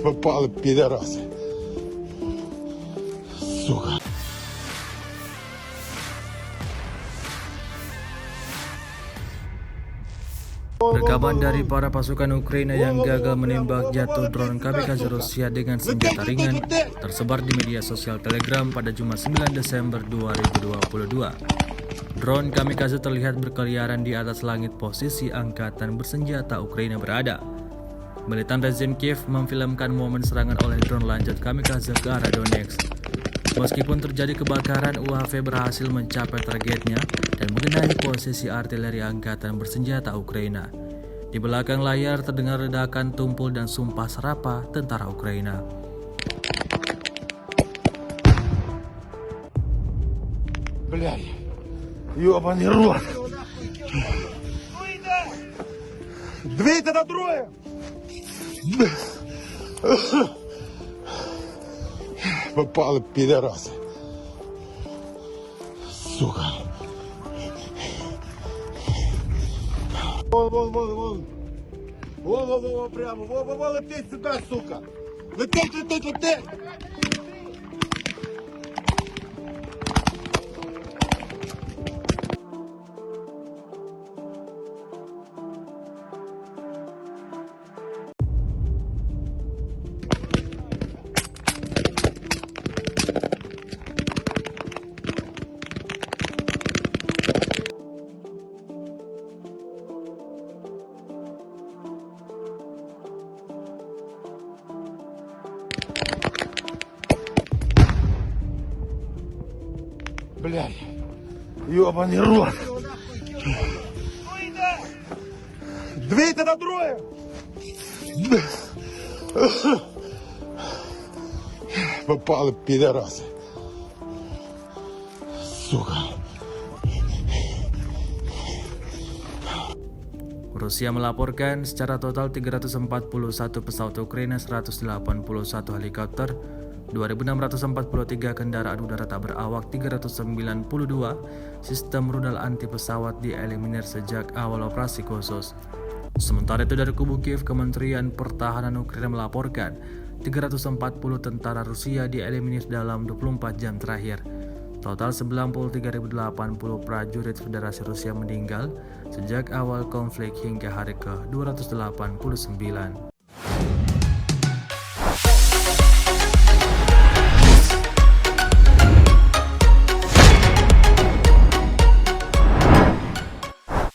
Попали пидорасы. Сука. Rekaman dari para pasukan Ukraina yang gagal menembak jatuh drone kamikaze Rusia dengan senjata ringan tersebar di media sosial Telegram pada Jumat 9 Desember 2022. Drone kamikaze terlihat berkeliaran di atas langit posisi angkatan bersenjata Ukraina berada. Militan rezim Kiev memfilmkan momen serangan oleh drone lanjut kamikaze ke arah Donetsk. Meskipun terjadi kebakaran, UAV berhasil mencapai targetnya dan mengenai posisi artileri angkatan bersenjata Ukraina. Di belakang layar terdengar ledakan tumpul dan sumpah serapah tentara Ukraina. Блядь, ёбаный рот. Двійте на троє. Попали пидорасы. Сука. Вон. Вон, прямо. Вон, летить сюда, сука. Летить. Блядь, ёбаный рот. Двійте на троє. Попали пидорасы. Сука. Rusia melaporkan secara total 341 pesawat Ukraina, 181 helikopter, 2.643 kendaraan udara tak berawak, 392 sistem rudal anti pesawat dieliminir sejak awal operasi khusus. Sementara itu dari kubu Kiev, Kementerian Pertahanan Ukraina melaporkan 340 tentara Rusia dieliminir dalam 24 jam terakhir. Total 93.080 prajurit Federasi Rusia meninggal sejak awal konflik hingga hari ke-289.